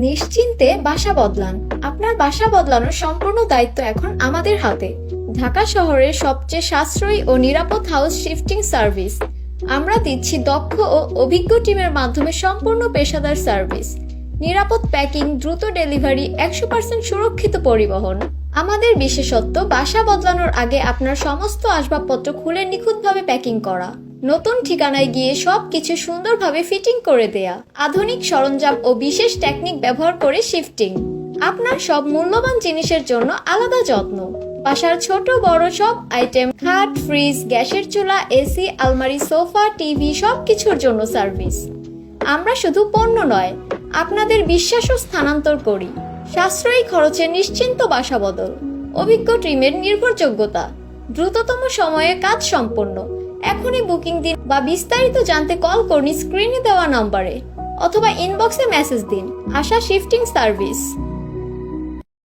নিশ্চিন্তে বাসা বদলান। আপনার বাসা বদলানোর সম্পূর্ণ দায়িত্ব এখন আমাদের হাতে। ঢাকা শহরের সবচেয়ে সাশ্রয়ী ও নিরাপদ হাউস শিফটিং সার্ভিস। আমরা দিচ্ছি দক্ষ ও অভিজ্ঞ টিমের মাধ্যমে সম্পূর্ণ পেশাদার সার্ভিস, নিরাপদ প্যাকিং, দ্রুত ডেলিভারি, 100% সুরক্ষিত পরিবহন। আমাদের বিশেষত্ব বাসা বদলানোর আগে আপনার সমস্ত আসবাবপত্র খুলে নিখুঁতভাবে প্যাকিং করা, নতুন ঠিকানায় গিয়ে সবকিছু সুন্দরভাবে ফিটিং করে দেয়া, আধুনিক সরঞ্জাম ও বিশেষ টেকনিক ব্যবহার করে শিফটিং। আপনার সব মূল্যবান জিনিসের জন্য আলাদা যত্ন। বাসার ছোট বড় সব আইটেম, খাট, ফ্রিজ, গ্যাসের চুলা, এসি, আলমারি, সোফা, টিভি সবকিছুর জন্য সার্ভিস। আমরা শুধু পণ্য নয়, আপনাদের বিশ্বাসও স্থানান্তর করি। সাশ্রয়ী খরচে নিশ্চিন্ত বাসা বদল, অভিজ্ঞ টিমের নির্ভরযোগ্যতা, দ্রুততম সময়ে কাজ সম্পন্ন। এখনই বুকিং দিন বা বিস্তারিত জানতে কল করুন স্ক্রিনে দেওয়া নম্বরে অথবা ইনবক্সে মেসেজ দিন। আশা শিফটিং সার্ভিস।